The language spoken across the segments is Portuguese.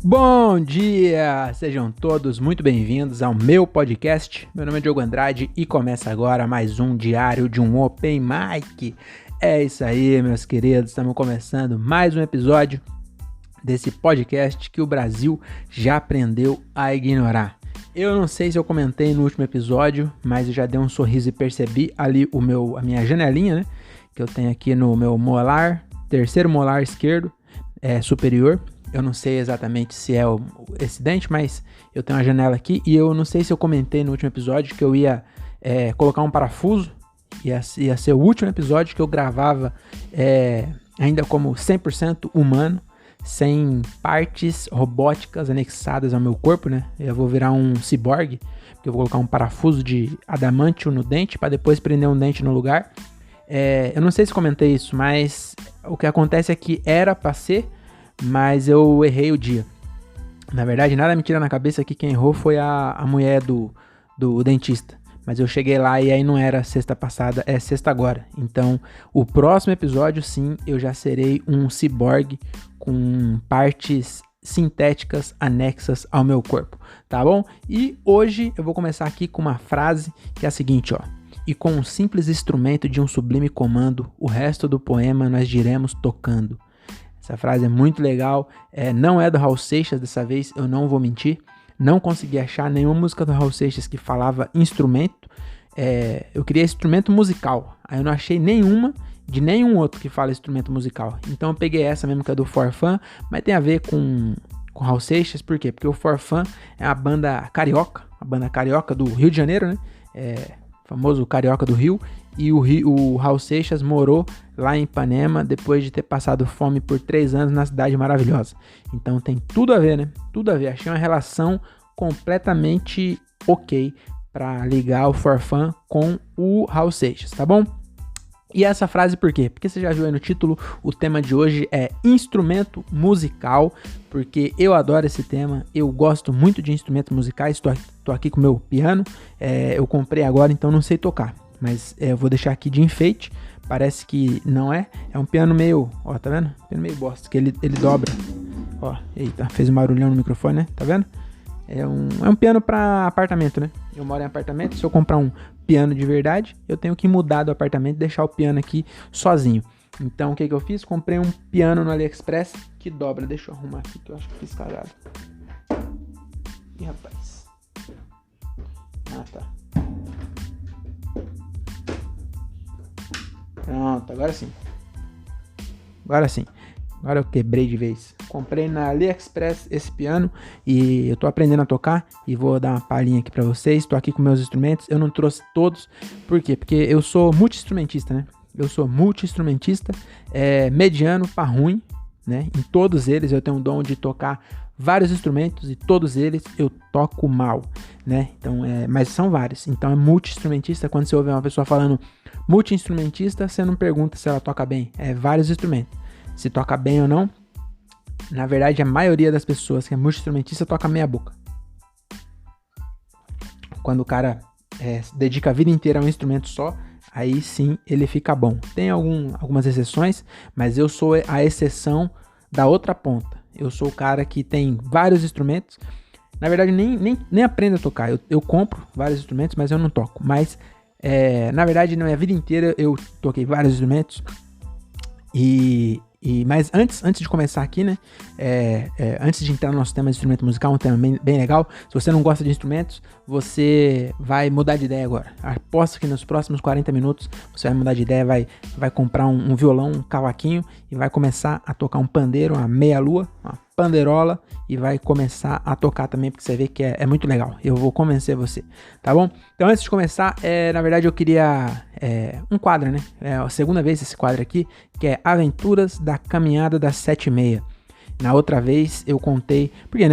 Bom dia! Sejam todos muito bem-vindos ao meu podcast. Meu nome é Diogo Andrade e começa agora mais um diário de um Open Mic. É isso aí, meus queridos, estamos começando mais um episódio desse podcast que o Brasil já aprendeu a ignorar. Eu não sei se eu comentei no último episódio, mas eu já dei um sorriso e percebi ali a minha janelinha, né? Que eu tenho aqui no meu molar, terceiro molar esquerdo, superior. Eu não sei exatamente se é esse dente, mas eu tenho uma janela aqui e eu não sei se eu comentei no último episódio que eu ia colocar um parafuso. Ia ser o último episódio que eu gravava ainda como 100% humano, sem partes robóticas anexadas ao meu corpo, né? Eu vou virar um ciborgue, porque eu vou colocar um parafuso de adamantio no dente para depois prender um dente no lugar. Eu não sei se comentei isso, mas o que acontece é que era para ser, mas eu errei o dia. Na verdade, nada me tira na cabeça que quem errou foi a mulher do dentista. Mas eu cheguei lá e aí não era sexta passada, é sexta agora. Então, o próximo episódio, sim, eu já serei um ciborgue com partes sintéticas anexas ao meu corpo, tá bom? E hoje eu vou começar aqui com uma frase que é a seguinte, ó. E com um simples instrumento de um sublime comando, o resto do poema nós diremos tocando. Essa frase é muito legal, não é do Raul Seixas dessa vez, eu não vou mentir. Não consegui achar nenhuma música do Raul Seixas que falava instrumento. Eu queria instrumento musical, aí eu não achei nenhuma de nenhum outro que fala instrumento musical. Então eu peguei essa mesmo que é do Forfã, mas tem a ver com Raul Seixas, por quê? Porque o Forfã é a banda carioca do Rio de Janeiro, né? Famoso Carioca do Rio, e o Raul Seixas morou lá em Ipanema depois de ter passado fome por 3 anos na cidade maravilhosa. Então tem tudo a ver, né? Tudo a ver. Achei uma relação completamente ok para ligar o Forfã com o Raul Seixas, tá bom? E essa frase por quê? Porque você já viu aí no título, o tema de hoje é instrumento musical, porque eu adoro esse tema, eu gosto muito de instrumentos musicais, tô aqui com o meu piano, eu comprei agora, então não sei tocar, mas eu vou deixar aqui de enfeite, parece que não é um piano meio, ó, tá vendo? Piano meio bosta, que ele dobra, ó, eita, fez um barulhão no microfone, né? Tá vendo? É um piano para apartamento, né? Eu moro em apartamento, se eu comprar um piano de verdade, eu tenho que mudar do apartamento e deixar o piano aqui sozinho. Então, o que eu fiz? Comprei um piano no AliExpress que dobra. Deixa eu arrumar aqui, que eu acho que fiz cagado. Ih, rapaz. Ah, tá. Pronto, agora sim. Agora eu quebrei de vez. Comprei na AliExpress esse piano e eu tô aprendendo a tocar e vou dar uma palhinha aqui pra vocês. Tô aqui com meus instrumentos, eu não trouxe todos. Por quê? Porque eu sou multi-instrumentista, né? Eu sou multi-instrumentista, mediano pra ruim, né? Em todos eles eu tenho um dom de tocar vários instrumentos e todos eles eu toco mal, né? Então, mas são vários. Então é multi-instrumentista. Quando você ouve uma pessoa falando multi-instrumentista, você não pergunta se ela toca bem. É vários instrumentos. Se toca bem ou não. Na verdade, a maioria das pessoas que é multi-instrumentista toca meia boca. Quando o cara dedica a vida inteira a um instrumento só, aí sim ele fica bom. Tem algumas exceções, mas eu sou a exceção da outra ponta. Eu sou o cara que tem vários instrumentos. Na verdade, nem aprendo a tocar. Eu compro vários instrumentos, mas eu não toco. Mas, na verdade, na minha vida inteira eu toquei vários instrumentos. Mas antes de começar aqui, né, antes de entrar no nosso tema de instrumento musical, um tema bem legal, se você não gosta de instrumentos, você vai mudar de ideia agora. Aposto que nos próximos 40 minutos você vai mudar de ideia, vai comprar um violão, um cavaquinho e vai começar a tocar um pandeiro, uma meia-lua, uma panderola e vai começar a tocar também, porque você vê que é muito legal. Eu vou convencer você, tá bom? Então antes de começar, na verdade eu queria um quadro, né? É a segunda vez esse quadro aqui, que é Aventuras da Caminhada das 7h30. Na outra vez eu contei, porque a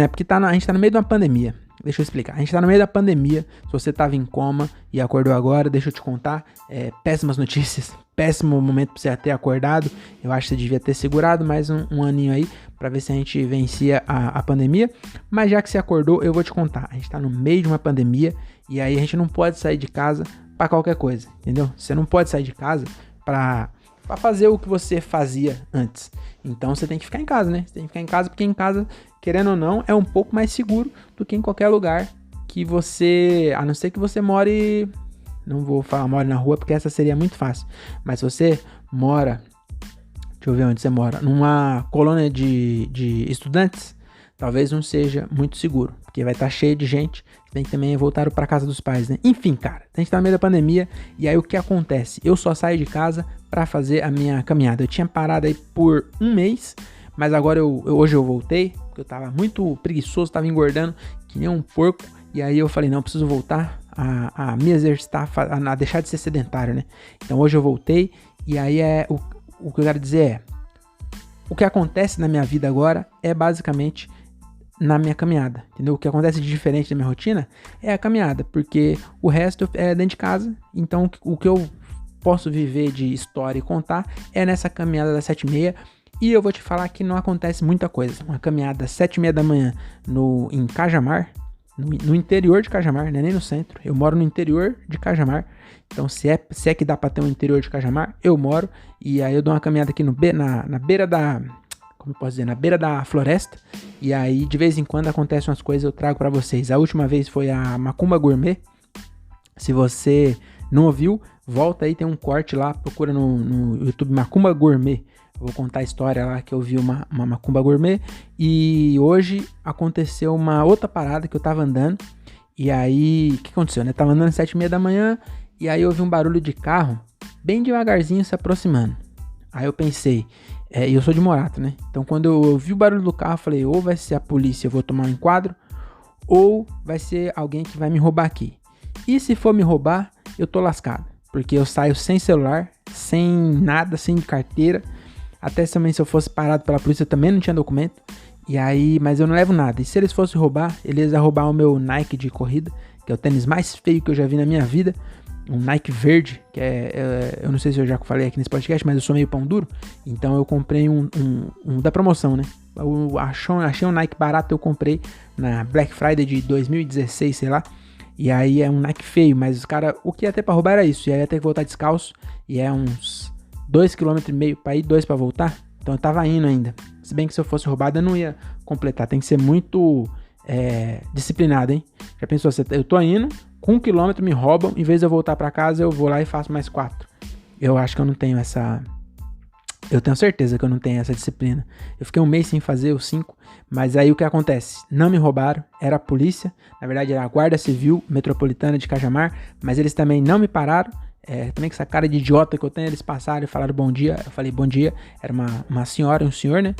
gente tá no meio de uma pandemia. Deixa eu explicar. A gente tá no meio da pandemia. Se você tava em coma e acordou agora, deixa eu te contar. Péssimas notícias. Péssimo momento pra você ter acordado. Eu acho que você devia ter segurado mais um aninho aí pra ver se a gente vencia a pandemia. Mas já que você acordou, eu vou te contar. A gente tá no meio de uma pandemia e aí a gente não pode sair de casa pra qualquer coisa, entendeu? Você não pode sair de casa pra pra fazer o que você fazia antes. Então você tem que ficar em casa, né? Você tem que ficar em casa porque em casa, querendo ou não, é um pouco mais seguro do que em qualquer lugar que você... A não ser que você more... Não vou falar more na rua porque essa seria muito fácil. Mas se você mora... Deixa eu ver onde você mora. Numa colônia de estudantes, talvez não seja muito seguro. Porque vai estar cheio de gente. Você tem que também voltar para casa dos pais, né? Enfim, cara. A gente tá no meio da pandemia. E aí o que acontece? Eu só saio de casa para fazer a minha caminhada. Eu tinha parado aí por um mês. Mas agora hoje eu voltei. Porque eu tava muito preguiçoso. Tava engordando que nem um porco. E aí eu falei, não, eu preciso voltar a me exercitar. A deixar de ser sedentário, né? Então hoje eu voltei. E aí o que eu quero dizer é, o que acontece na minha vida agora é basicamente na minha caminhada, entendeu? O que acontece de diferente da minha rotina é a caminhada, porque o resto é dentro de casa, então o que eu posso viver de história e contar é nessa caminhada das 7h30, e eu vou te falar que não acontece muita coisa. Uma caminhada às 7h30 da manhã em Cajamar, no interior de Cajamar, não é nem no centro, eu moro no interior de Cajamar. Então, se é que dá pra ter um interior de Cajamar, eu moro. E aí eu dou uma caminhada aqui na beira da... Como eu posso dizer? Na beira da floresta. E aí, de vez em quando, acontecem umas coisas, eu trago pra vocês. A última vez foi a Macumba Gourmet. Se você não ouviu, volta aí, tem um corte lá. Procura no YouTube Macumba Gourmet. Eu vou contar a história lá que eu vi uma Macumba Gourmet. E hoje aconteceu uma outra parada que eu tava andando. E aí, o que aconteceu, né? Eu tava andando às 7h30 da manhã. E aí eu ouvi um barulho de carro, bem devagarzinho se aproximando. Aí eu pensei, eu sou de Morato, né? Então quando eu ouvi o barulho do carro, eu falei, ou vai ser a polícia, eu vou tomar um enquadro, ou vai ser alguém que vai me roubar aqui. E se for me roubar, eu tô lascado, porque eu saio sem celular, sem nada, sem carteira. Até também se eu fosse parado pela polícia, eu também não tinha documento. E aí, mas eu não levo nada. E se eles fossem roubar, eles iam roubar o meu Nike de corrida, que é o tênis mais feio que eu já vi na minha vida. Um Nike verde, que eu não sei se eu já falei aqui nesse podcast, mas eu sou meio pão duro, então eu comprei um da promoção, né? Eu achei um Nike barato, eu comprei na Black Friday de 2016, sei lá, e aí é um Nike feio, mas os caras, o que ia ter pra roubar era isso, e aí ia ter que voltar descalço, e é uns 2,5 km pra ir, 2 pra voltar, então eu tava indo ainda, se bem que se eu fosse roubado eu não ia completar, tem que ser muito disciplinado, hein? Já pensou, eu tô indo, com 1 km me roubam, em vez de eu voltar pra casa, eu vou lá e faço mais 4. Eu acho que eu não tenho essa... Eu tenho certeza que eu não tenho essa disciplina. Eu fiquei um mês sem fazer os 5, mas aí o que acontece? Não me roubaram, era a polícia, na verdade era a Guarda Civil Metropolitana de Cajamar, mas eles também não me pararam, também com essa cara de idiota que eu tenho, eles passaram e falaram bom dia, eu falei bom dia, era uma senhora e um senhor, né?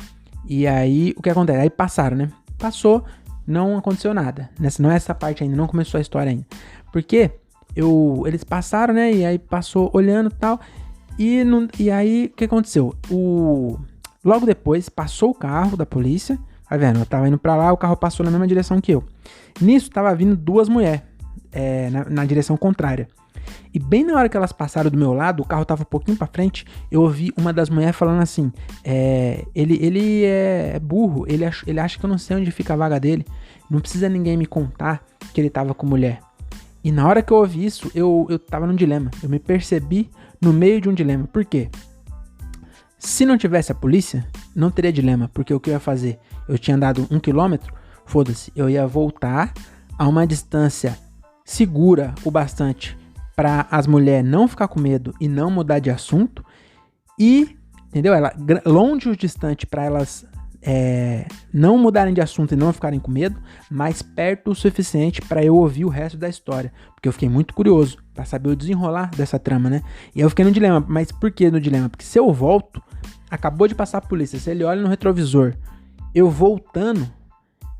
E aí o que acontece? Aí passaram, né? Passou, não aconteceu nada. Não é essa parte ainda, não começou a história ainda. Porque eles passaram, né? E aí passou olhando e tal. E aí, o que aconteceu? Logo depois, passou o carro da polícia. Tá vendo? Eu tava indo pra lá, o carro passou na mesma direção que eu. Nisso, tava vindo 2 mulheres na direção contrária. E bem na hora que elas passaram do meu lado, o carro tava um pouquinho pra frente, eu ouvi uma das mulheres falando assim, ele é burro, ele acha que eu não sei onde fica a vaga dele, não precisa ninguém me contar que ele tava com mulher. E na hora que eu ouvi isso, eu tava num dilema, eu me percebi no meio de um dilema. Por quê? Se não tivesse a polícia, não teria dilema, porque o que eu ia fazer? Eu tinha andado 1 km, foda-se, eu ia voltar a uma distância segura o bastante para as mulheres não ficar com medo e não mudar de assunto, e, entendeu? Longe o distante para elas não mudarem de assunto e não ficarem com medo, mas perto o suficiente para eu ouvir o resto da história, porque eu fiquei muito curioso para saber o desenrolar dessa trama, né? E aí eu fiquei no dilema, mas por que no dilema? Porque se eu volto, acabou de passar a polícia, se ele olha no retrovisor, eu voltando,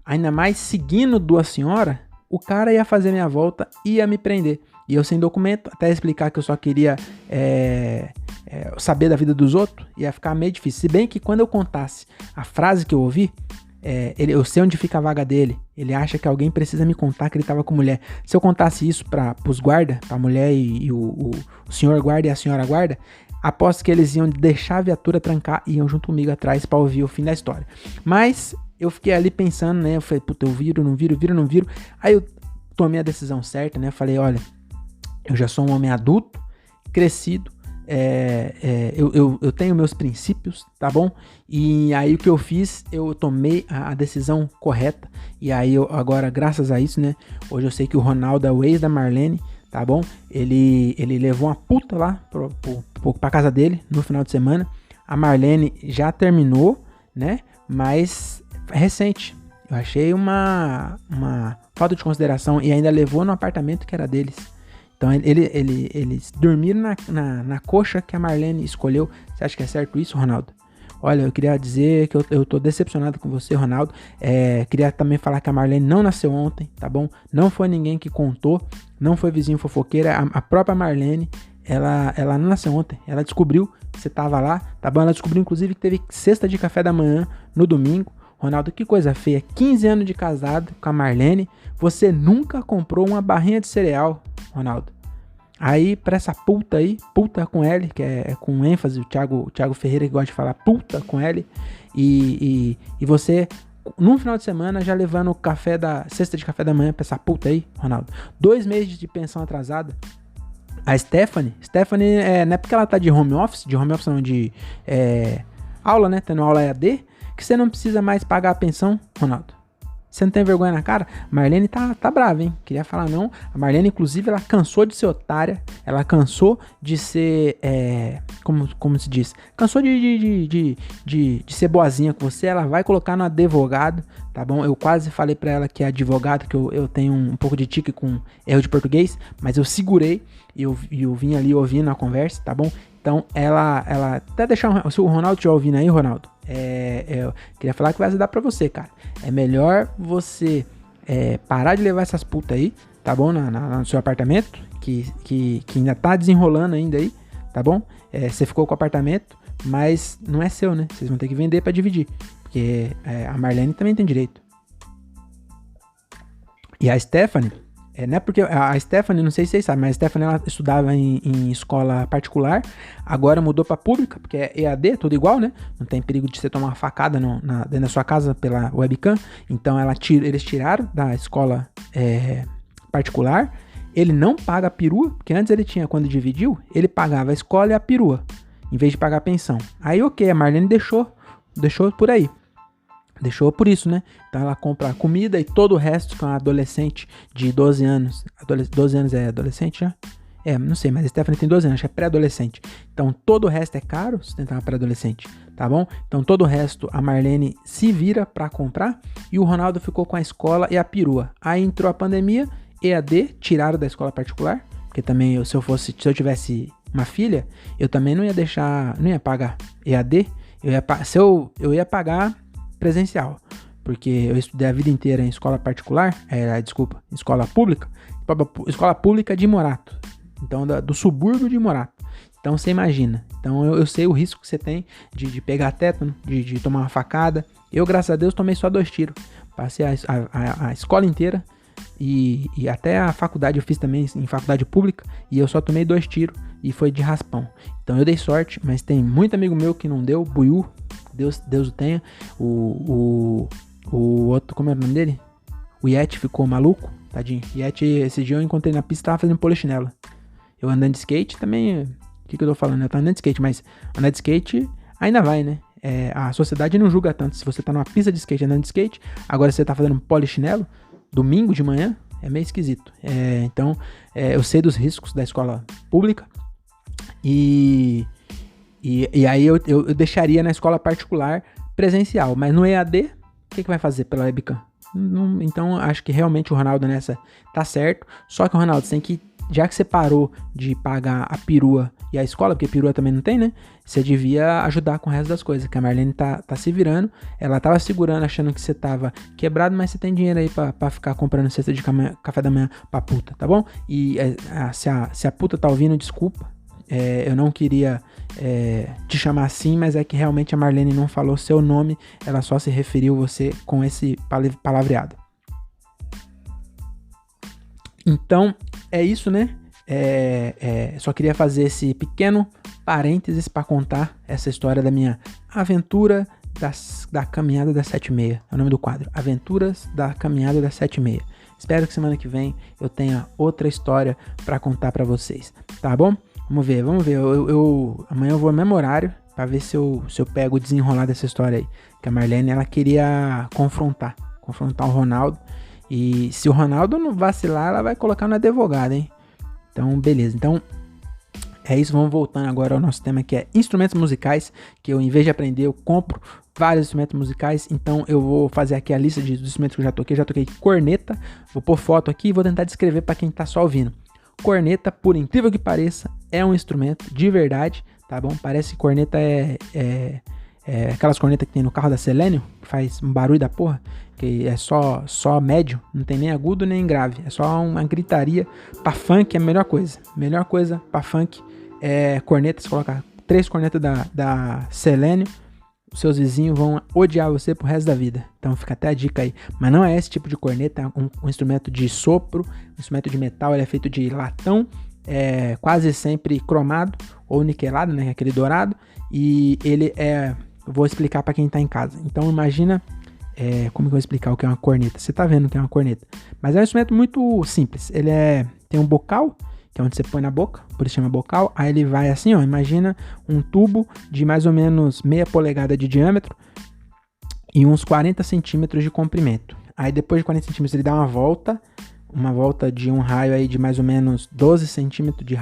ainda mais seguindo duas senhoras, o cara ia fazer minha volta e ia me prender. E eu sem documento, até explicar que eu só queria saber da vida dos outros, ia ficar meio difícil. Se bem que quando eu contasse a frase que eu ouvi, eu sei onde fica a vaga dele, ele acha que alguém precisa me contar que ele tava com mulher. Se eu contasse isso pros guarda, pra mulher e o senhor guarda e a senhora guarda, aposto que eles iam deixar a viatura trancar e iam junto comigo atrás pra ouvir o fim da história. Mas eu fiquei ali pensando, né, eu falei, puta, eu viro, não viro, viro, não viro. Aí eu tomei a decisão certa, né, eu falei, olha, eu já sou um homem adulto, crescido, eu tenho meus princípios, tá bom? E aí o que eu fiz, eu tomei a decisão correta. E aí agora, graças a isso, né? Hoje eu sei que o Ronaldo é o ex da Marlene, tá bom? Ele levou uma puta lá pra casa dele no final de semana. A Marlene já terminou, né? Mas é recente. Eu achei uma falta de consideração e ainda levou no apartamento que era deles. Então eles dormiram na coxa que a Marlene escolheu. Você acha que é certo isso, Ronaldo? Olha, eu queria dizer que eu tô decepcionado com você, Ronaldo. Queria também falar que a Marlene não nasceu ontem, tá bom? Não foi ninguém que contou, não foi vizinho fofoqueiro. A própria Marlene, ela não nasceu ontem. Ela descobriu que você tava lá, tá bom? Ela descobriu, inclusive, que teve cesta de café da manhã no domingo. Ronaldo, que coisa feia. 15 anos de casado com a Marlene. Você nunca comprou uma barrinha de cereal, Ronaldo. Aí, pra essa puta aí, puta com L, que é com ênfase, o Thiago Ferreira que gosta de falar puta com L. E você, num final de semana, já levando cesta de café da manhã pra essa puta aí, Ronaldo. 2 meses de pensão atrasada. A Stephanie, não é porque ela tá de home office não, de aula, né? Tendo aula EAD, que você não precisa mais pagar a pensão, Ronaldo. Você não tem vergonha na cara? Marlene tá brava, hein? Queria falar não. A Marlene, inclusive, ela cansou de ser otária. Ela cansou de ser... como se diz? Cansou de ser boazinha com você. Ela vai colocar no advogado, tá bom? Eu quase falei pra ela que é advogado, que eu tenho um pouco de tique com erro de português. Mas eu segurei e eu vim ali ouvindo a conversa, tá bom? Então, ela até deixar... Se o Ronaldo estiver ouvindo aí, Ronaldo, eu queria falar que vai ajudar pra você, cara. É melhor você parar de levar essas putas aí, tá bom? No seu apartamento, que ainda tá desenrolando ainda aí, tá bom? Você ficou com o apartamento, mas não é seu, né? Vocês vão ter que vender pra dividir, porque a Marlene também tem direito. E a Stephanie... não é porque a Stephanie, não sei se vocês sabem, mas a Stephanie ela estudava em escola particular, agora mudou pra pública, porque é EAD, tudo igual, né? Não tem perigo de você tomar uma facada dentro da sua casa pela webcam. Então eles tiraram da escola particular. Ele não paga a perua, porque antes ele tinha, quando dividiu, ele pagava a escola e a perua, em vez de pagar a pensão. Aí ok, a Marlene deixou por aí. Deixou por isso, né? Então ela compra comida e todo o resto com a adolescente de 12 anos. 12 anos é adolescente já? Não sei, mas a Stephanie tem 12 anos, acho que é pré-adolescente. Então todo o resto é caro, se tentar uma pré-adolescente, tá bom? Então todo o resto a Marlene se vira pra comprar e o Ronaldo ficou com a escola e a perua. Aí entrou a pandemia, EAD, tiraram da escola particular, porque também se eu tivesse uma filha, eu também não ia pagar EAD, eu ia pagar presencial, porque eu estudei a vida inteira em escola particular, escola pública de Morato, então do subúrbio de Morato. Então você imagina, então eu sei o risco que você tem de pegar tétano, de tomar uma facada. Eu, graças a Deus, tomei só 2 tiros, passei a escola inteira e até a faculdade eu fiz também em faculdade pública e eu só tomei 2 tiros e foi de raspão. Então eu dei sorte, mas tem muito amigo meu que não deu, buiú, Deus o tenha. O outro, como era o nome dele? O Yeti ficou maluco, tadinho. Yeti, esse dia eu encontrei na pista e tava fazendo polichinelo. Eu andando de skate também, o que eu tô falando? Eu tô andando de skate, mas andar de skate ainda vai, né? A sociedade não julga tanto. Se você tá numa pista de skate andando de skate, agora você tá fazendo polichinelo, domingo de manhã, é meio esquisito. Então, eu sei dos riscos da escola pública e aí eu deixaria na escola particular presencial, mas no EAD, o que vai fazer pela webcam? Então, acho que realmente o Ronaldo nessa tá certo, só que o Ronaldo tem que, já que você parou de pagar a perua e a escola, porque perua também não tem, né? Você devia ajudar com o resto das coisas, que a Marlene tá se virando, ela tava segurando, achando que você tava quebrado, mas você tem dinheiro aí pra ficar comprando cesta de café da manhã pra puta, tá bom? E se a puta tá ouvindo, desculpa, eu não queria te chamar assim, mas é que realmente a Marlene não falou seu nome, ela só se referiu você com esse palavreado. Então, é isso, né? Só queria fazer esse pequeno parênteses para contar essa história da minha aventura da Caminhada das 7h30. É o nome do quadro, Aventuras da Caminhada das 7h30. Espero que semana que vem eu tenha outra história para contar para vocês, tá bom? Vamos ver. Amanhã eu vou ao mesmo horário pra ver se eu pego o desenrolar dessa história aí. Que a Marlene, ela queria confrontar o Ronaldo. E se o Ronaldo não vacilar, ela vai colocar no advogado, hein? Então, beleza. Então, é isso. Vamos voltando agora ao nosso tema, que é instrumentos musicais. Que eu, em vez de aprender, eu compro vários instrumentos musicais. Então, eu vou fazer aqui a lista dos instrumentos que eu já toquei. Já toquei corneta. Vou pôr foto aqui e vou tentar descrever para quem tá só ouvindo. Corneta, por incrível que pareça, é um instrumento de verdade, tá bom? Parece que corneta é aquelas cornetas que tem no carro da Selênio, que faz um barulho da porra, que é só médio, não tem nem agudo nem grave, é só uma gritaria. Pra funk é a melhor coisa. Melhor coisa pra funk é corneta. Você coloca 3 cornetas da Selênio, os seus vizinhos vão odiar você pro resto da vida. Então fica até a dica aí. Mas não é esse tipo de corneta, é um instrumento de sopro, um instrumento de metal. Ele é feito de latão, quase sempre cromado ou niquelado, né? Aquele dourado. E ele eu vou explicar para quem tá em casa. Então imagina como que eu vou explicar o que é uma corneta. Você tá vendo o que é uma corneta. Mas é um instrumento muito simples. Ele tem um bocal, que é onde você põe na boca, por isso chama bocal. Aí ele vai assim, ó, imagina um tubo de mais ou menos meia polegada de diâmetro e uns 40 centímetros de comprimento. Aí depois de 40 centímetros ele dá uma volta de um raio aí de mais ou menos 12 centímetros de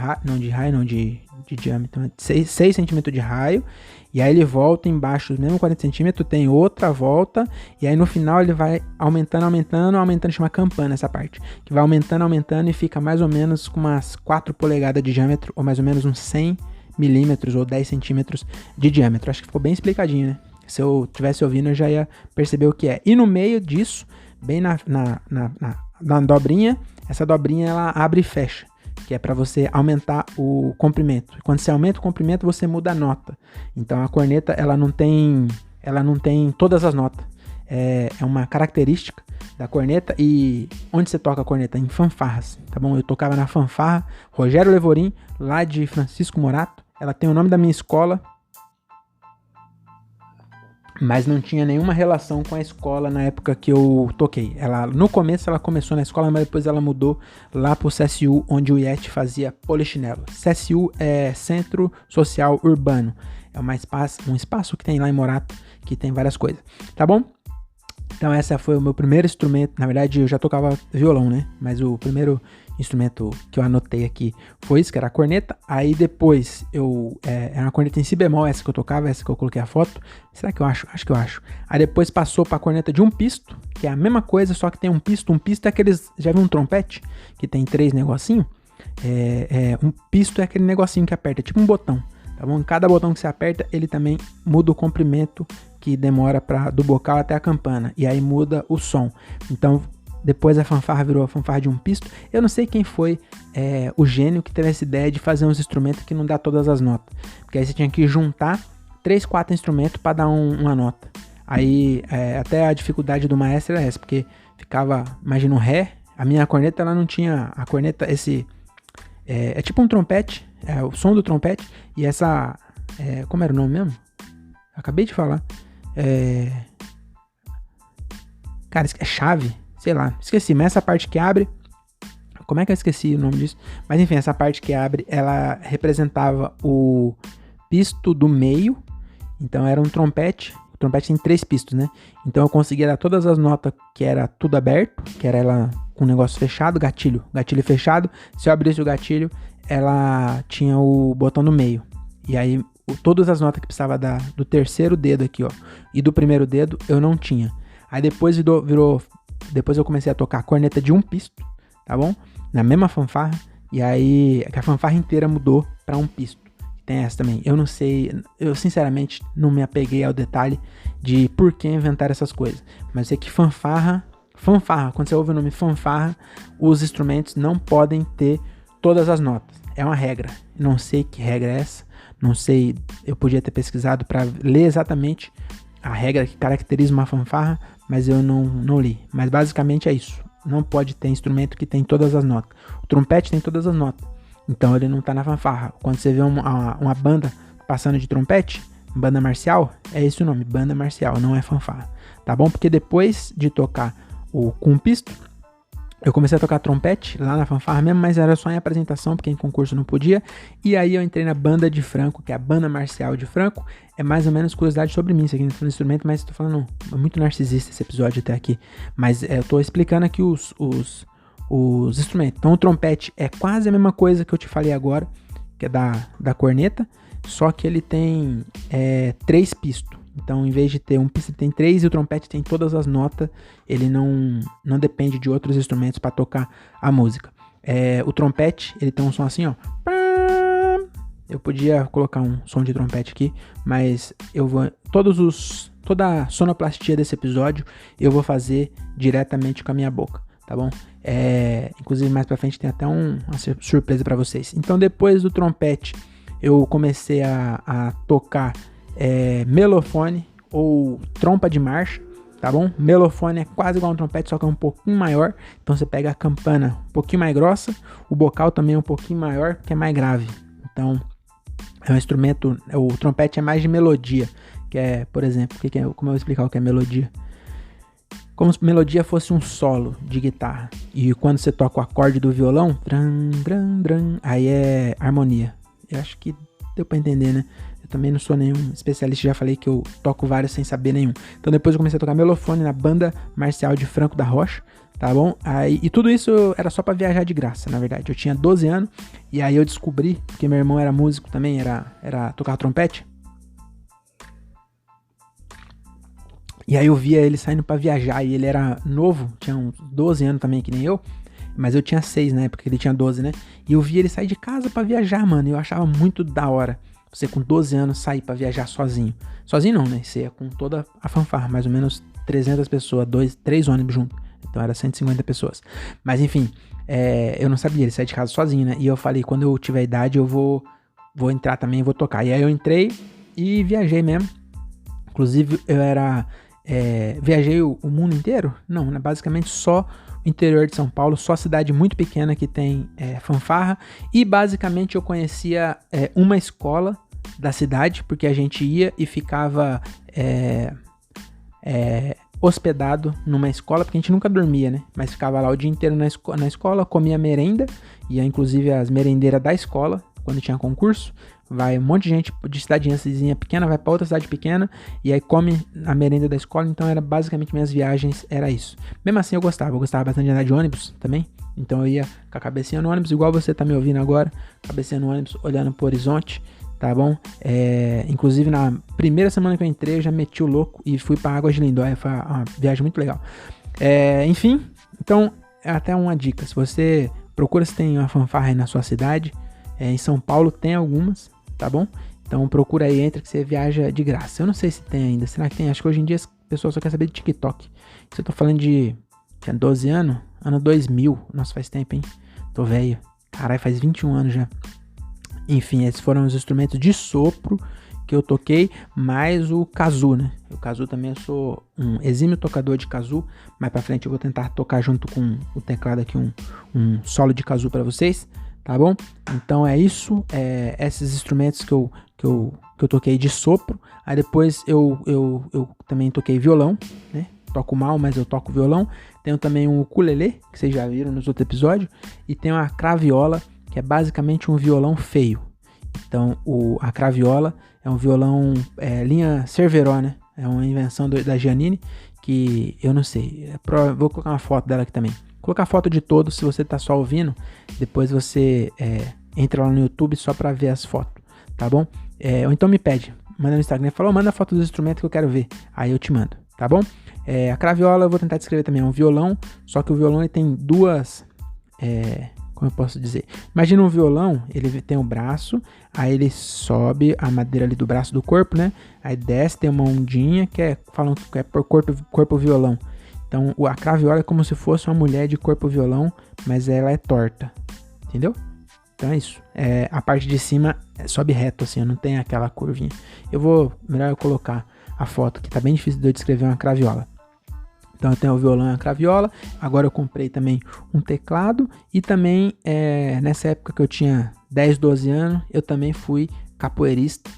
diâmetro, 6 centímetros de raio. E aí ele volta embaixo, mesmo 40 centímetros, tem outra volta. E aí no final ele vai aumentando, chama campana essa parte. Que vai aumentando e fica mais ou menos com umas 4 polegadas de diâmetro, ou mais ou menos uns 100 milímetros ou 10 centímetros de diâmetro. Acho que ficou bem explicadinho, né? Se eu tivesse ouvindo eu já ia perceber o que é. E no meio disso, bem na dobrinha, essa dobrinha ela abre e fecha, que é para você aumentar o comprimento. Quando você aumenta o comprimento, você muda a nota. Então a corneta ela não tem todas as notas. É uma característica da corneta. E onde você toca a corneta? Em fanfarras, tá bom? Eu tocava na fanfarra Rogério Levorim, lá de Francisco Morato. Ela tem o nome da minha escola, mas não tinha nenhuma relação com a escola na época que eu toquei. No começo ela começou na escola, mas depois ela mudou lá pro CSU, onde o Yeti fazia polichinelo. CSU é Centro Social Urbano. É um espaço que tem lá em Morato, que tem várias coisas, tá bom? Então esse foi o meu primeiro instrumento. Na verdade eu já tocava violão, né? Mas o primeiro instrumento que eu anotei aqui foi isso, que era a corneta. Aí depois era uma corneta em si bemol, essa que eu tocava, essa que eu coloquei a foto. Será que eu acho? Acho que eu acho. Aí depois passou pra corneta de um pisto, que é a mesma coisa, só que tem um pisto. Um pisto é aqueles, já viu um trompete? Que tem 3 negocinhos? Um pisto é aquele negocinho que aperta, tipo um botão, tá bom? Cada botão que você aperta, ele também muda o comprimento que demora do bocal até a campana. E aí muda o som. Então depois a fanfarra virou a fanfarra de um pisto. Eu não sei quem foi o gênio que teve essa ideia de fazer uns instrumentos que não dá todas as notas. Porque aí você tinha que juntar 3, 4 instrumentos para dar uma nota. Aí até a dificuldade do maestro era essa, porque ficava, imagina um ré. A minha corneta, ela não tinha a corneta, é tipo um trompete, é o som do trompete. E essa, como era o nome mesmo? Acabei de falar. Cara, é chave. Sei lá, esqueci, mas essa parte que abre, como é que eu esqueci o nome disso? Mas enfim, essa parte que abre, ela representava o pisto do meio, então era um trompete. O trompete tem 3 pistos, né? Então eu conseguia dar todas as notas que era tudo aberto, que era ela com o negócio fechado, gatilho fechado. Se eu abrisse o gatilho, ela tinha o botão no meio. E aí, todas as notas que precisava do terceiro dedo aqui, ó, e do primeiro dedo, eu não tinha. Aí depois depois eu comecei a tocar a corneta de um pisto, tá bom? Na mesma fanfarra. E aí a fanfarra inteira mudou para um pisto. Tem essa também. Eu não sei, eu sinceramente não me apeguei ao detalhe de por que inventar essas coisas. Mas eu sei que fanfarra, quando você ouve o nome fanfarra, os instrumentos não podem ter todas as notas. É uma regra. Não sei que regra é essa. Não sei, eu podia ter pesquisado para ler exatamente a regra que caracteriza uma fanfarra, mas eu não li. Mas basicamente é isso. Não pode ter instrumento que tem todas as notas. O trompete tem todas as notas, então ele não tá na fanfarra. Quando você vê uma banda passando de trompete, banda marcial, é esse o nome, banda marcial, não é fanfarra, tá bom? Porque depois de tocar com pisto, Eu comecei a tocar trompete lá na fanfarra mesmo, mas era só em apresentação, porque em concurso não podia. E aí eu entrei na banda de Franco, que é a banda marcial de Franco. É mais ou menos curiosidade sobre mim, isso aqui não tô falando instrumento, mas tô falando, é muito narcisista esse episódio até aqui. Mas eu tô explicando aqui os instrumentos. Então o trompete é quase a mesma coisa que eu te falei agora, que é da corneta, só que ele tem 3 pistos. Então, em vez de ter um pisto, ele tem 3 e o trompete tem todas as notas. Ele não depende de outros instrumentos para tocar a música. O trompete, ele tem um som assim, ó. Eu podia colocar um som de trompete aqui, mas eu vou toda a sonoplastia desse episódio eu vou fazer diretamente com a minha boca, tá bom? Inclusive mais pra frente tem até uma surpresa para vocês. Então, depois do trompete, eu comecei a tocar melofone ou trompa de marcha, tá bom? Melofone é quase igual a um trompete, só que é um pouquinho maior. Então você pega a campana um pouquinho mais grossa, o bocal também é um pouquinho maior, que é mais grave. Então é um instrumento, o trompete é mais de melodia, que é, por exemplo, como eu vou explicar o que é melodia? Como se melodia fosse um solo de guitarra. E quando você toca o acorde do violão, aí é harmonia. Eu acho que deu pra entender, né? Eu também não sou nenhum especialista, já falei que eu toco vários sem saber nenhum. Então depois eu comecei a tocar melofone na banda marcial de Franco da Rocha, tá bom? E tudo isso era só pra viajar de graça, na verdade. Eu tinha 12 anos e aí eu descobri, porque meu irmão era músico também, era tocar trompete. E aí eu via ele saindo pra viajar e ele era novo, tinha uns 12 anos também, que nem eu. Mas eu tinha 6 na época, ele tinha 12, né? E eu via ele sair de casa pra viajar, mano. E eu achava muito da hora. Você com 12 anos sair pra viajar sozinho. Sozinho não, né? Você ia com toda a fanfarra, mais ou menos 300 pessoas, 3 ônibus junto. Então era 150 pessoas. Mas enfim, eu não sabia, ele sair de casa sozinho, né? E eu falei, quando eu tiver idade eu vou entrar também, vou tocar. E aí eu entrei e viajei mesmo. Inclusive eu viajei o mundo inteiro? Não, né? Basicamente só o interior de São Paulo, só cidade muito pequena que tem fanfarra. E basicamente eu conhecia uma escola da cidade, porque a gente ia e ficava hospedado numa escola, porque a gente nunca dormia, né? Mas ficava lá o dia inteiro na escola, comia merenda, e inclusive as merendeiras da escola, quando tinha concurso. Vai um monte de gente de cidadezinha pequena, vai pra outra cidade pequena e aí come a merenda da escola. Então era basicamente minhas viagens, era isso. Mesmo assim eu gostava bastante de andar de ônibus também. Então eu ia com a cabecinha no ônibus, igual você tá me ouvindo agora, cabecinha no ônibus, olhando pro horizonte, tá bom? Inclusive na primeira semana que eu entrei eu já meti o louco e fui pra Águas de Lindóia, foi uma viagem muito legal. Enfim, então é até uma dica, se você procura se tem uma fanfarra aí na sua cidade, em São Paulo tem algumas, tá bom? Então procura aí, entra que você viaja de graça. Eu não sei se tem ainda, será que tem? Acho que hoje em dia as pessoas só querem saber de TikTok. Se eu tô falando tinha 12 anos, ano 2000, nossa, faz tempo, hein? Tô velho, caralho, faz 21 anos já. Enfim, esses foram os instrumentos de sopro que eu toquei, mais o kazoo, né? O kazoo também, eu sou um exímio tocador de kazoo. Mais pra frente eu vou tentar tocar junto com o teclado aqui um solo de kazoo pra vocês, tá bom? Então é isso, esses instrumentos que eu toquei de sopro. Aí depois eu também toquei violão, né? Toco mal, mas eu toco violão. Tenho também um ukulele, que vocês já viram nos outros episódios. E tenho a craviola, que é basicamente um violão feio. Então a craviola é um violão linha Cerveró, né? É uma invenção da Giannini, que eu não sei. Vou colocar uma foto dela aqui também. Colocar foto de todos, se você tá só ouvindo, depois você entra lá no YouTube só pra ver as fotos, tá bom? Ou então me pede, manda no Instagram, fala, manda a foto dos instrumentos que eu quero ver, aí eu te mando, tá bom? A craviola eu vou tentar descrever também, é um violão, só que o violão ele tem duas, como eu posso dizer? Imagina um violão, ele tem um braço, aí ele sobe a madeira ali do braço do corpo, né? Aí desce, tem uma ondinha falam que é por corpo violão. Então a craviola é como se fosse uma mulher de corpo violão, mas ela é torta, entendeu? Então é isso. A parte de cima sobe reto assim, não tem aquela curvinha. Melhor eu colocar a foto, que tá bem difícil de eu descrever uma craviola. Então eu tenho o violão e a craviola. Agora eu comprei também um teclado. E também nessa época que eu tinha 10, 12 anos, eu também fui capoeirista.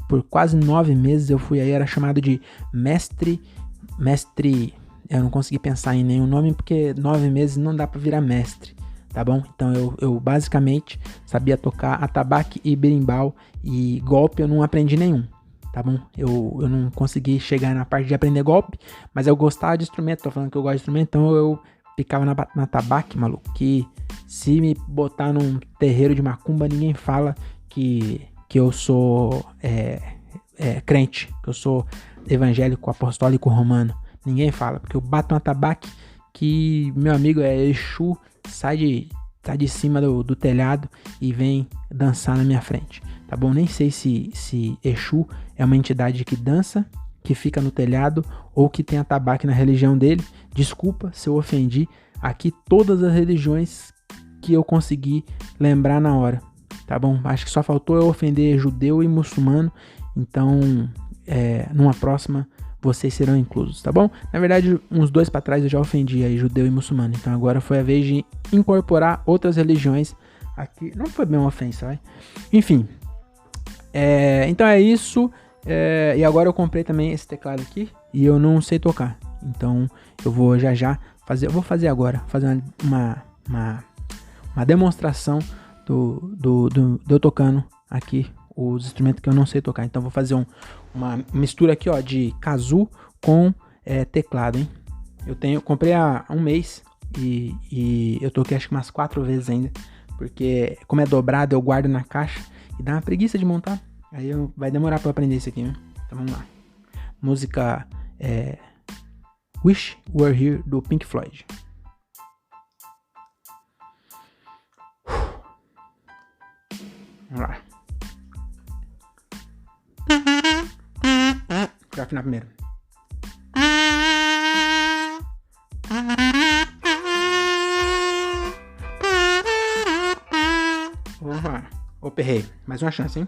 Por quase 9 meses eu fui aí, era chamado de mestre Eu não consegui pensar em nenhum nome porque 9 meses não dá pra virar mestre, tá bom? Então eu basicamente sabia tocar atabaque e berimbau, e golpe eu não aprendi nenhum, tá bom? Eu não consegui chegar na parte de aprender golpe, mas eu gostava de instrumento, tô falando que eu gosto de instrumento, então eu ficava na atabaque, maluco, que se me botar num terreiro de macumba, ninguém fala que eu sou crente, que eu sou evangélico, apostólico, romano. Ninguém fala, porque eu bato um atabaque que, meu amigo, Exu, sai de cima do telhado e vem dançar na minha frente, tá bom? Nem sei se Exu é uma entidade que dança, que fica no telhado, ou que tem atabaque na religião dele. Desculpa se eu ofendi aqui todas as religiões que eu consegui lembrar na hora, tá bom? Acho que só faltou eu ofender judeu e muçulmano, então numa próxima vocês serão inclusos, tá bom? Na verdade, uns 2 para trás eu já ofendi aí judeu e muçulmano, então agora foi a vez de incorporar outras religiões aqui. Não foi bem uma ofensa, vai? Enfim, então é isso. E agora eu comprei também esse teclado aqui e eu não sei tocar, então eu vou já fazer. Eu vou fazer agora, fazer uma demonstração do eu tocando aqui os instrumentos que eu não sei tocar. Então vou fazer uma mistura aqui, ó, de kazoo com teclado, hein? Eu comprei há um mês e eu toquei acho que umas 4 vezes ainda, porque como é dobrado eu guardo na caixa e dá uma preguiça de montar. Aí vai demorar pra eu aprender isso aqui, né? Então vamos lá. Música Wish You Were Here, do Pink Floyd. Vamos lá. Vou afinar primeiro. Vamos lá. Opa, errei. Mais uma chance, hein?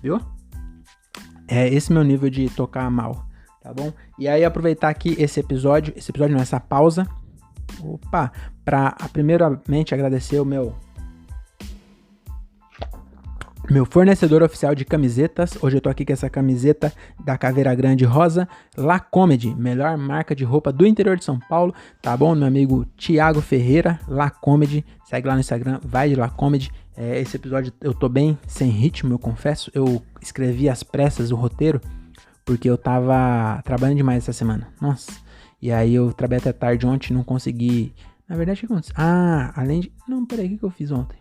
Viu? Esse meu nível de tocar mal, tá bom? E aí aproveitar aqui esse episódio não, essa pausa, pra primeiramente agradecer o meu fornecedor oficial de camisetas. Hoje eu tô aqui com essa camiseta da Caveira Grande Rosa, La Comedy, melhor marca de roupa do interior de São Paulo, tá bom? Meu amigo Thiago Ferreira, La Comedy, segue lá no Instagram, vai de La Comedy. Esse episódio eu tô bem sem ritmo, eu confesso. Eu escrevi às pressas o roteiro, porque eu tava trabalhando demais essa semana. Nossa, e aí eu trabalhei até tarde ontem, não consegui. Na verdade, o que aconteceu? Além de... Não, peraí, o que eu fiz ontem?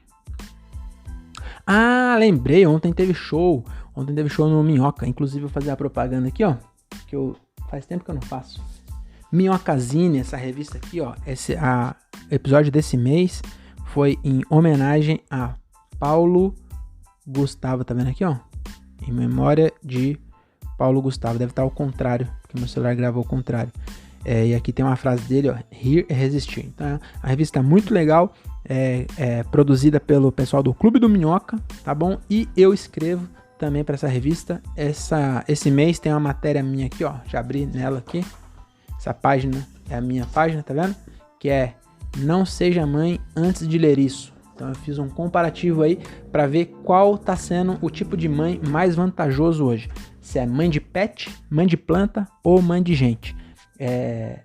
Lembrei, ontem teve show no Minhoca. Inclusive eu vou fazer a propaganda aqui, ó, que faz tempo que eu não faço. Minhocazine, essa revista aqui, ó, episódio desse mês foi em homenagem a Paulo Gustavo, tá vendo aqui, ó? Em memória de Paulo Gustavo, deve estar ao contrário, porque meu celular gravou ao contrário. E aqui tem uma frase dele, ó, Rir é Resistir. Então a revista é muito legal, produzida pelo pessoal do Clube do Minhoca, tá bom? E eu escrevo também para essa revista. Esse mês tem uma matéria minha aqui, ó, já abri nela aqui. Essa página é a minha página, tá vendo? Que é Não Seja Mãe Antes de Ler Isso. Então eu fiz um comparativo aí para ver qual tá sendo o tipo de mãe mais vantajoso hoje. Se é mãe de pet, mãe de planta ou mãe de gente.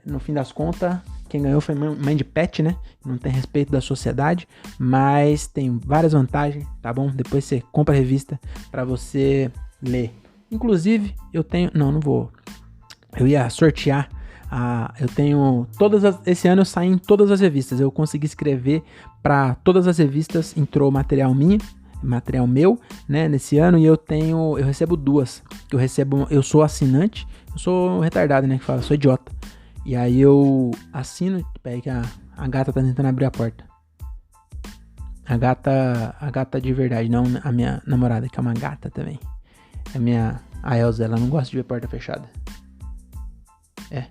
No fim das contas, quem ganhou foi mãe de pet, né? Não tem respeito da sociedade, mas tem várias vantagens, tá bom? Depois você compra a revista para você ler. Inclusive, eu tenho... Não vou. Eu ia sortear Eu tenho esse ano eu saí em todas as revistas. Eu consegui escrever para todas as revistas, entrou material meu, né, nesse ano, e eu recebo 2. Eu sou assinante, eu sou retardado, né, que fala, sou idiota. E aí eu assino, peraí que a gata tá tentando abrir a porta. A gata de verdade, não a minha namorada, que é uma gata também. A Elza, ela não gosta de ver porta fechada.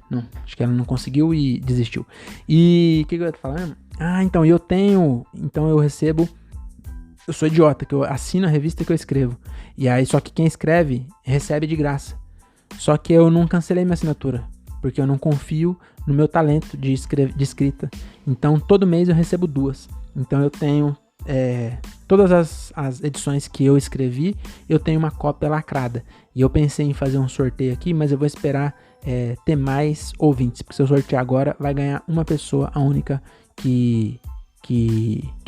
Não, acho que ela não conseguiu e desistiu. E o que eu ia te falando? Então eu recebo, eu sou idiota, que eu assino a revista que eu escrevo. E aí, só que quem escreve, recebe de graça. Só que eu não cancelei minha assinatura, porque eu não confio no meu talento de escrita. Então, todo mês eu recebo 2. Então, eu tenho todas as edições que eu escrevi, eu tenho uma cópia lacrada. E eu pensei em fazer um sorteio aqui, mas eu vou esperar ter mais ouvintes. Porque se eu sortear agora, vai ganhar uma pessoa, a única que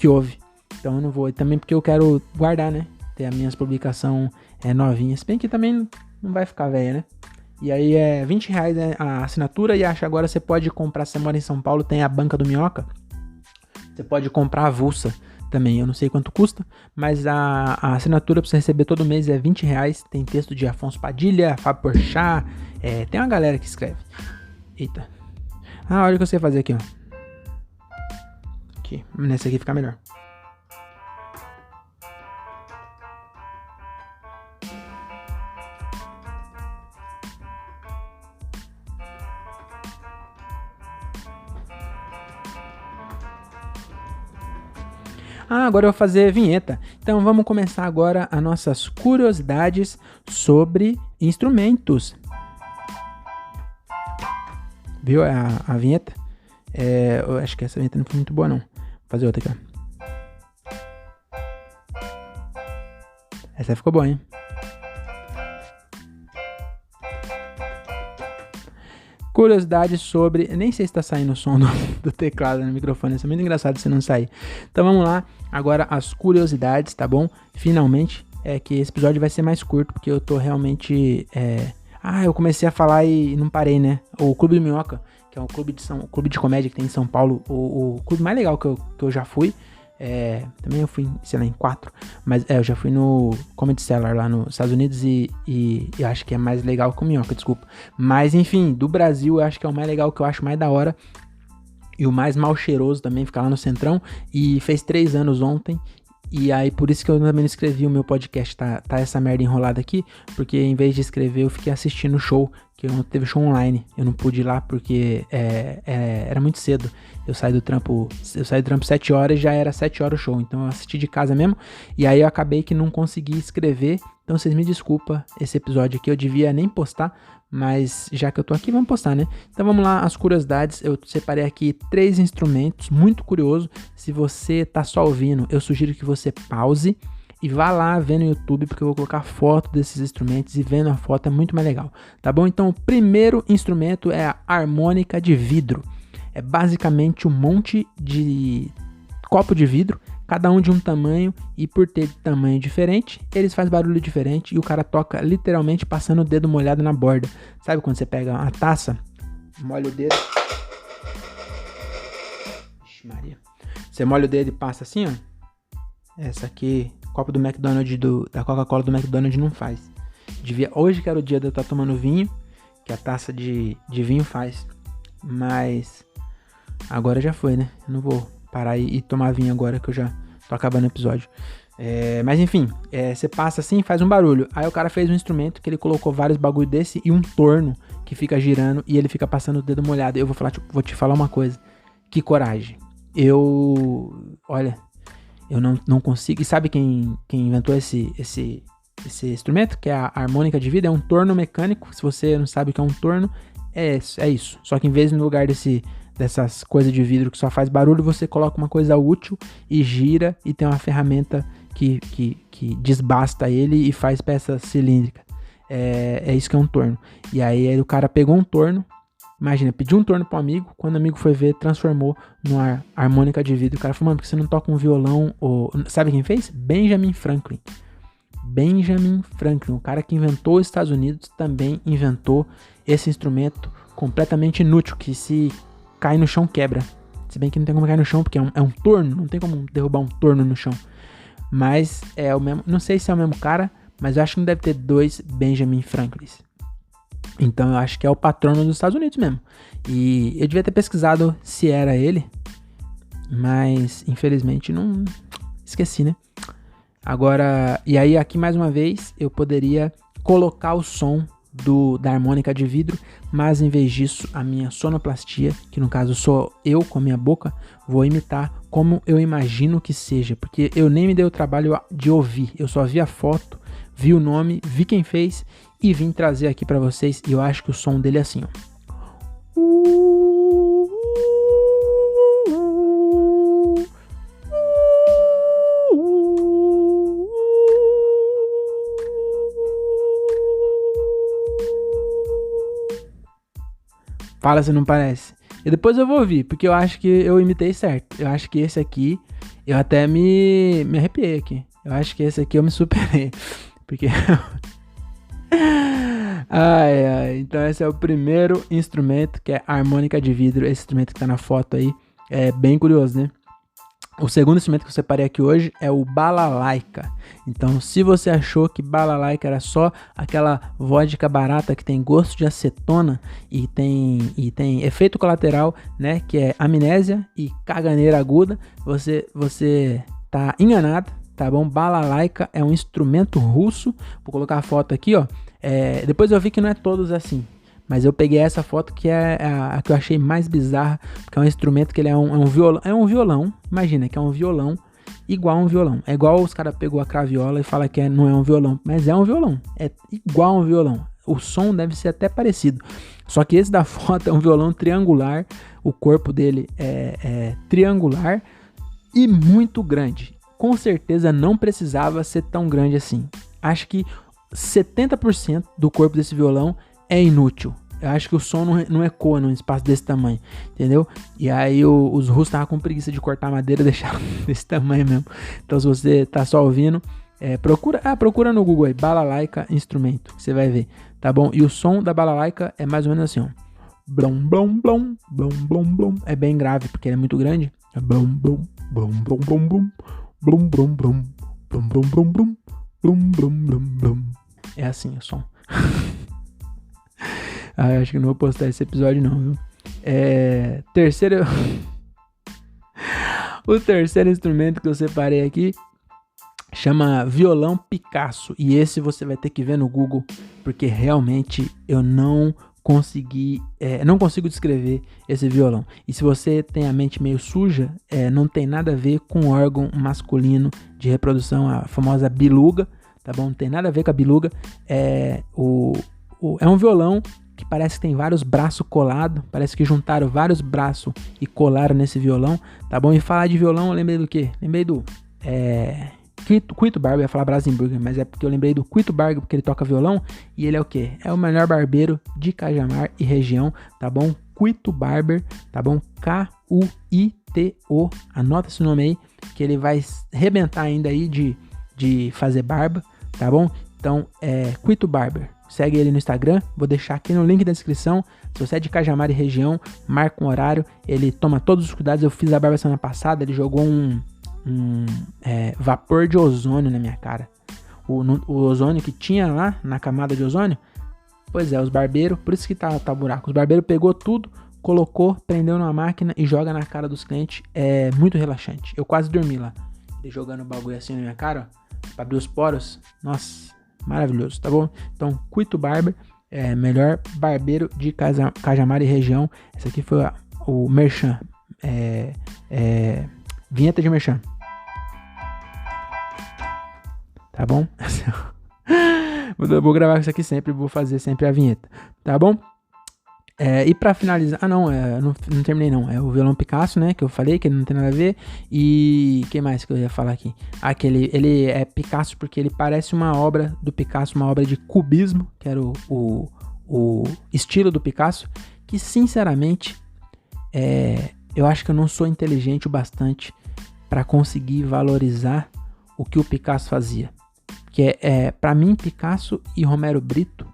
ouve. Então, eu não vou. Também porque eu quero guardar, né? Ter as minhas publicações novinhas. Bem que também não vai ficar velha, né? E aí é R$20 a assinatura. E acho agora você pode comprar, se você mora em São Paulo, tem a Banca do Minhoca. Você pode comprar avulsa também. Eu não sei quanto custa, mas a assinatura pra você receber todo mês é R$20. Tem texto de Afonso Padilha, Fábio Porchat. Tem uma galera que escreve. Eita. Olha o que eu sei fazer aqui, ó. Aqui. Nesse aqui fica melhor. Agora eu vou fazer vinheta. Então vamos começar agora as nossas curiosidades sobre instrumentos. Viu a vinheta? Eu acho que essa vinheta não foi muito boa, não. Vou fazer outra aqui, ó. Essa ficou boa, hein? Curiosidades sobre... Nem sei se tá saindo o som do teclado no microfone. Isso é muito engraçado se não sair. Então vamos lá. Agora as curiosidades, tá bom? Finalmente, que esse episódio vai ser mais curto, porque eu tô realmente... eu comecei a falar e não parei, né? O Clube do Minhoca, que é um clube de comédia que tem em São Paulo. O clube mais legal que eu já fui. Também eu fui, sei lá, em 4. Mas eu já fui no Comedy Cellar lá nos Estados Unidos e eu acho que é mais legal que o Minhoca, desculpa. Mas enfim, do Brasil eu acho que é o mais legal, que eu acho mais da hora. E o mais mal cheiroso também, fica lá no Centrão. E fez 3 anos ontem. E aí por isso que eu também não escrevi o meu podcast, tá essa merda enrolada aqui. Porque em vez de escrever eu fiquei assistindo o show. Que não teve show online, eu não pude ir lá porque era muito cedo. Eu saí do trampo 7 horas e já era 7 horas o show, então eu assisti de casa mesmo, e aí eu acabei que não consegui escrever, então vocês me desculpa, esse episódio aqui eu devia nem postar, mas já que eu tô aqui, vamos postar, né? Então vamos lá, as curiosidades, eu separei aqui 3 instrumentos, muito curioso. Se você tá só ouvindo, eu sugiro que você pause e vá lá ver no YouTube, porque eu vou colocar foto desses instrumentos e vendo a foto é muito mais legal, tá bom? Então o primeiro instrumento é a harmônica de vidro. É basicamente um monte de copo de vidro, cada um de um tamanho, e por ter tamanho diferente, eles fazem barulho diferente e o cara toca literalmente passando o dedo molhado na borda. Sabe quando você pega uma taça, molha o dedo... Ixi, Maria. Você molha o dedo e passa assim, ó. Essa aqui... copo do McDonald's, da Coca-Cola do McDonald's não faz. Hoje que era o dia de eu estar tomando vinho, que a taça de vinho faz. Mas agora já foi, né? Eu não vou parar e tomar vinho agora, que eu já tô acabando o episódio. Mas enfim, você passa assim e faz um barulho. Aí o cara fez um instrumento que ele colocou vários bagulho desse e um torno que fica girando e ele fica passando o dedo molhado. Eu vou te falar uma coisa. Que coragem. Olha... Eu não consigo... E sabe quem inventou esse instrumento? Que é a harmônica de vidro. É um torno mecânico. Se você não sabe o que é um torno, é isso. Só que em vez, no lugar dessas coisas de vidro que só faz barulho, você coloca uma coisa útil e gira. E tem uma ferramenta que desbasta ele e faz peça cilíndrica. É isso que é um torno. E aí o cara pegou um torno. Imagina, pediu um torno pro amigo, quando o amigo foi ver, transformou numa harmônica de vidro. O cara falou, mano, por que você não toca um violão? Sabe quem fez? Benjamin Franklin. Benjamin Franklin, o cara que inventou os Estados Unidos, também inventou esse instrumento completamente inútil, que se cai no chão quebra. Se bem que não tem como cair no chão, porque é um torno, não tem como derrubar um torno no chão. Mas é o mesmo, não sei se é o mesmo cara, mas eu acho que não deve ter 2 Benjamin Franklins. Então eu acho que é o patrono dos Estados Unidos mesmo. E eu devia ter pesquisado se era ele, mas infelizmente não esqueci, né? Agora, e aí aqui mais uma vez eu poderia colocar o som da harmônica de vidro, mas em vez disso a minha sonoplastia, que no caso sou eu com a minha boca, vou imitar como eu imagino que seja, porque eu nem me dei o trabalho de ouvir, eu só vi a foto, vi o nome, vi quem fez e vim trazer aqui pra vocês, e eu acho que o som dele é assim, ó. Fala se não parece. E depois eu vou ouvir, porque eu acho que eu imitei certo. Eu acho que esse aqui, eu até me arrepiei aqui. Eu acho que esse aqui eu me superei. Porque... ai. Então esse é o primeiro instrumento, que é a harmônica de vidro. Esse instrumento que tá na foto aí. É bem curioso, né? O segundo instrumento que eu separei aqui hoje é o balalaika. Então, se você achou que balalaika era só aquela vodka barata que tem gosto de acetona e tem efeito colateral, né, que é amnésia e caganeira aguda, você tá enganado, tá bom? Balalaika é um instrumento russo. Vou colocar a foto aqui, ó. Depois eu vi que não é todos assim. Mas eu peguei essa foto que é a que eu achei mais bizarra, porque é um instrumento que ele é um violão. É um violão, imagina, que é um violão igual a um violão. É igual os caras pegou a craviola e falam que não é um violão, mas é um violão. É igual a um violão. O som deve ser até parecido. Só que esse da foto é um violão triangular. O corpo dele é triangular e muito grande. Com certeza não precisava ser tão grande assim. Acho que 70% do corpo desse violão é inútil. Eu acho que o som não ecoa num espaço desse tamanho, entendeu? E aí os russos estavam com preguiça de cortar madeira e deixar desse tamanho mesmo. Então se você tá só ouvindo, procura no Google aí, balalaika instrumento, que você vai ver, tá bom? E o som da balalaika é mais ou menos assim, ó. Blom, blom, blom, blom, blom, blom. É bem grave, porque ele é muito grande. É blom, blom, blom, blom, blom, blom, blom, blom, blom, blom, blom, blom, blom, blom, blom, blom, blom. É assim o som. Acho que não vou postar esse episódio não, viu? O terceiro instrumento que eu separei aqui chama violão Picasso. E esse você vai ter que ver no Google, porque realmente eu não consigo descrever esse violão. E se você tem a mente meio suja, não tem nada a ver com o órgão masculino de reprodução, a famosa biluga, tá bom? Não tem nada a ver com a biluga. É um violão que parece que tem vários braços colados, parece que juntaram vários braços e colaram nesse violão, tá bom? E falar de violão, eu lembrei do quê? Lembrei do Cuito Barber, eu ia falar Brasenburger, mas é porque eu lembrei do Cuito Barber, porque ele toca violão, e ele é o quê? É o melhor barbeiro de Cajamar e região, tá bom? Cuito Barber, tá bom? Kuito, anota esse nome aí, que ele vai arrebentar ainda aí de fazer barba, tá bom? Então, Cuito Barber. Segue ele no Instagram, vou deixar aqui no link da descrição. Se você é de Cajamar e região, marca um horário. Ele toma todos os cuidados. Eu fiz a barba semana passada, ele jogou um vapor de ozônio na minha cara. O ozônio que tinha lá na camada de ozônio, pois os barbeiros, por isso que tá buraco. Os barbeiros pegou tudo, colocou, prendeu numa máquina e joga na cara dos clientes. É muito relaxante. Eu quase dormi lá. Ele jogando o bagulho assim na minha cara, ó, pra abrir os poros. Nossa, maravilhoso, tá bom? Então, Cuito Barber, melhor barbeiro de Cajamar e região. Esse aqui foi o merchan, vinheta de merchan, tá bom? Vou gravar isso aqui sempre, vou fazer sempre a vinheta, tá bom? E pra finalizar, não terminei não, é o violão Picasso, né, que eu falei, que não tem nada a ver, e que mais que eu ia falar aqui? Ele é Picasso porque ele parece uma obra do Picasso, uma obra de cubismo, que era o estilo do Picasso, que sinceramente, eu acho que eu não sou inteligente o bastante para conseguir valorizar o que o Picasso fazia, que para mim Picasso e Romero Brito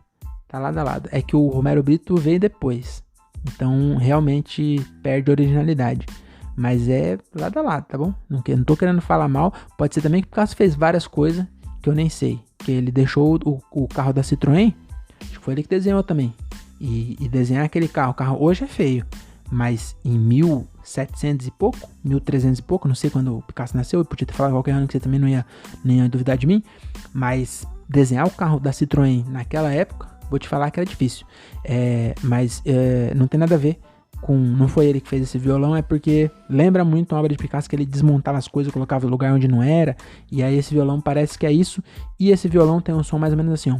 tá lado a lado. É que o Romero Brito veio depois, Então, realmente perde a originalidade. Mas é lado a lado, tá bom? Não tô querendo falar mal. Pode ser também que o Picasso fez várias coisas que eu nem sei. Que ele deixou o carro da Citroën, acho que foi ele que desenhou também. E desenhar aquele carro. O carro hoje é feio. Mas em 1700 e pouco, 1300 e pouco, não sei quando o Picasso nasceu, eu podia ter falado qualquer ano que você também não ia duvidar de mim. Mas desenhar o carro da Citroën naquela época, vou te falar que era difícil. Mas não tem nada a ver não foi ele que fez esse violão, é porque lembra muito uma obra de Picasso que ele desmontava as coisas, colocava no lugar onde não era, e aí esse violão parece que é isso, e esse violão tem um som mais ou menos assim, ó.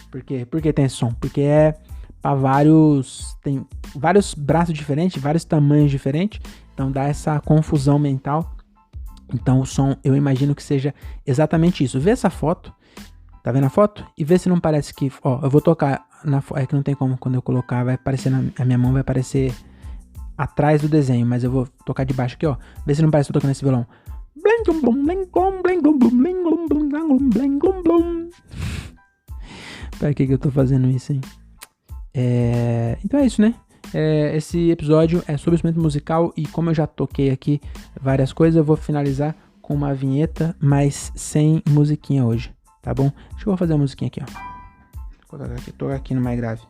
Por quê? Por que tem esse som? Porque é para tem vários braços diferentes, vários tamanhos diferentes, então dá essa confusão mental. Então o som, eu imagino que seja exatamente isso. Vê essa foto. Tá vendo a foto? E vê se não parece que... Ó, eu vou tocar na foto. É que não tem como, quando eu colocar, vai aparecer a minha mão vai aparecer atrás do desenho. Mas eu vou tocar de baixo aqui, ó. Vê se não parece que eu tô tocando esse violão. Pra que eu tô fazendo isso, hein? Então é isso, né? Esse episódio é sobre o instrumento musical. E como eu já toquei aqui várias coisas, eu vou finalizar com uma vinheta, mas sem musiquinha hoje. Tá bom? Deixa eu fazer a musiquinha aqui, ó. Tô aqui no mais grave.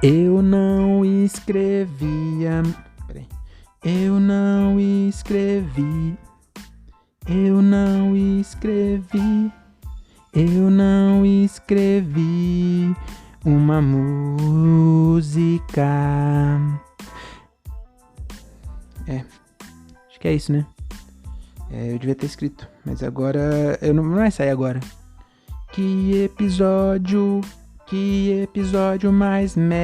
Eu não escrevia. Peraí. Eu não escrevi. Eu não escrevi. Eu não escrevi uma música. Acho que é isso, né? Eu devia ter escrito, mas agora... não vai sair agora. Que episódio mais merda.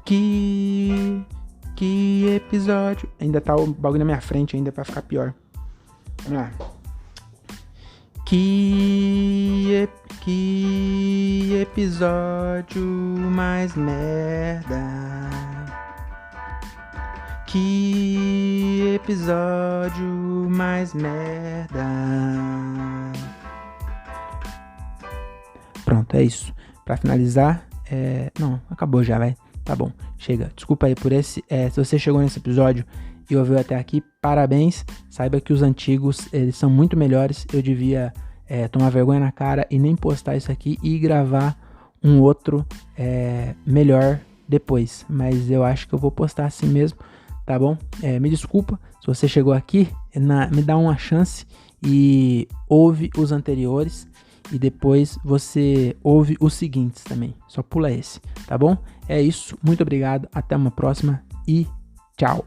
Que episódio... Ainda tá o bagulho na minha frente ainda pra ficar pior. Vamos lá. Que episódio mais merda. Que episódio mais merda. Pronto, é isso. Pra finalizar, não, acabou já, vai. Tá bom, chega. Desculpa aí por esse. Se você chegou nesse episódio e ouviu até aqui, parabéns. Saiba que os antigos, eles são muito melhores. Eu devia tomar vergonha na cara e nem postar isso aqui e gravar um outro melhor depois. Mas eu acho que eu vou postar assim mesmo, tá bom? Me desculpa se você chegou aqui, me dá uma chance e ouve os anteriores. E depois você ouve os seguintes também. Só pula esse, tá bom? É isso, muito obrigado, até uma próxima e tchau!